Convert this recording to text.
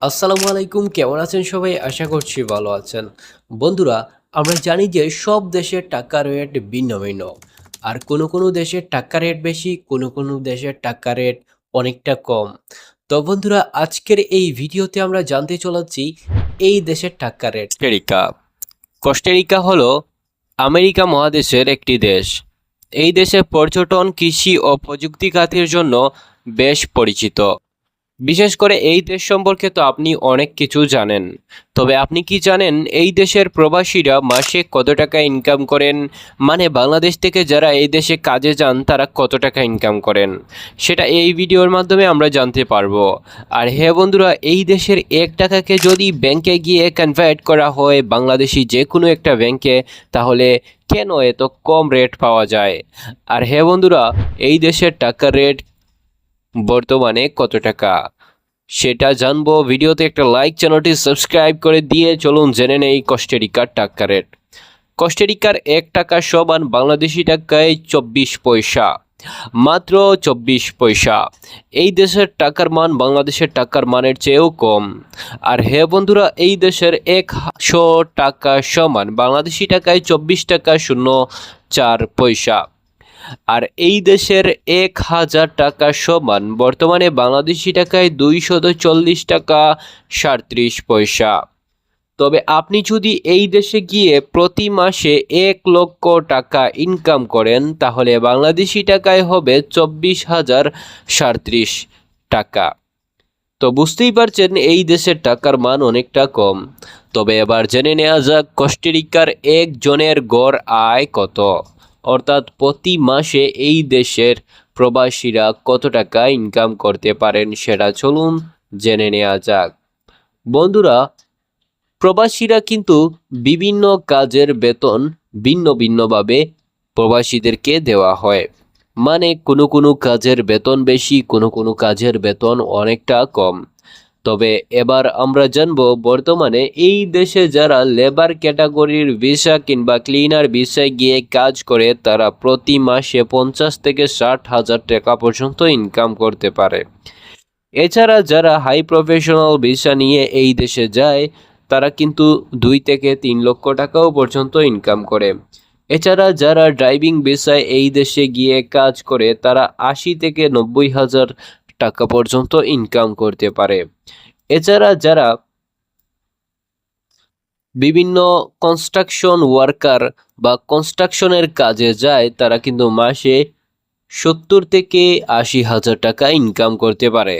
আসসালামু আলাইকুম, কেমন আছেন সবাই? আশা করছি ভালো আছেন। বন্ধুরা, আমরা জানি যে সব দেশের টাকার রেট ভিন্ন ভিন্ন। আর কোনো দেশের টাকার রেট বেশি, কোনো দেশের টাকার রেট অনেকটা কম। তো বন্ধুরা, আজকের এই ভিডিওতে আমরা জানতে চলেছি এই দেশের টাকার রেট। কোস্টারিকা। কোস্টারিকা হলো আমেরিকা মহাদেশের একটি দেশ। এই দেশে পর্যটন, কৃষি ও প্রযুক্তি খাতের জন্য বেশ পরিচিত। বিশেষ করে এই দেশ সম্পর্কে তো আপনি অনেক কিছু জানেন। তবে আপনি কি জানেন এই দেশের প্রবাসীরা মাসে কত টাকা ইনকাম করেন? মানে বাংলাদেশ থেকে যারা এই দেশে কাজে যান তারা কত টাকা ইনকাম করেন, সেটা এই ভিডিওর মাধ্যমে আমরা জানতে পারবো। আর হ্যাঁ বন্ধুরা, এই দেশের 1 টাকাকে যদি ব্যাংকে গিয়ে কনভার্ট করা হয় বাংলাদেশি যে কোনো একটা ব্যাংকে, তাহলে কেন এত কম রেট পাওয়া যায়? আর হ্যাঁ বন্ধুরা, এই দেশের টাকার রেট বর্তমানে কত টাকা সেটা জানবো। ভিডিওতে একটা লাইক, চ্যানেলটি সাবস্ক্রাইব করে দিয়ে চলুন জেনে নেই কোস্টারিকার টাকা রেট। কোস্টারিকার 1 টাকা সমান বাংলাদেশি টাকায় 24 পয়সা, মাত্র 24 পয়সা। এই দেশের টাকার মান বাংলাদেশের টাকার মানের চেয়েও কম। আর হ্যাঁ বন্ধুরা, এই দেশের 100 টাকা সমান বাংলাদেশি টাকায় 24 টাকা 04 পয়সা। আর এই দেশের 1000 টাকা সমান বর্তমানে বাংলাদেশি টাকায় 240 টাকা 37 পয়সা। তবে আপনি যদি এই দেশে গিয়ে প্রতি মাসে 1 লক্ষ টাকা ইনকাম করেন, তাহলে বাংলাদেশি টাকায় হবে 24,037 টাকা। তো বুঝতেই পারছেন এই দেশের টাকার মান অনেকটা কম। তবে এবার জেনে নেওয়া যাক কোস্টারিকার একজনের গড় আয় কত, অর্থাৎ প্রতি মাসে এই দেশের প্রবাসীরা কত টাকা ইনকাম করতে পারেন সেটা চলুন জেনে নেওয়া যাক। বন্ধুরা, প্রবাসীরা কিন্তু বিভিন্ন কাজের বেতন ভিন্ন ভিন্নভাবে প্রবাসীদেরকে দেওয়া হয়। মানে কোনো কাজের বেতন বেশি, কোনো কাজের বেতন অনেকটা কম। তবে এবার আমরা জানব বর্তমানে এই দেশে যারা লেবার ক্যাটাগরির ভিসা কিংবা ক্লিনার ভিসায় গিয়ে কাজ করে তারা প্রতি মাসে 50 থেকে 60 হাজার টাকা পর্যন্ত ইনকাম করতে পারে। এছাড়া যারা হাই প্রফেশনাল ভিসা নিয়ে এই দেশে যায় তারা কিন্তু 2 থেকে 3 লক্ষ টাকাও পর্যন্ত ইনকাম করে। এছাড়া যারা ড্রাইভিং ভিসায় এই দেশে গিয়ে কাজ করে তারা 80 থেকে 90 হাজার টাকা পর্যন্ত ইনকাম করতে পারে। এছাড়া যারা বিভিন্ন কনস্ট্রাকশন ওয়ার্কার বা কনস্ট্রাকশনের কাজে যায় তারা কিন্তু মাসে 70 থেকে 80 হাজার টাকা ইনকাম করতে পারে।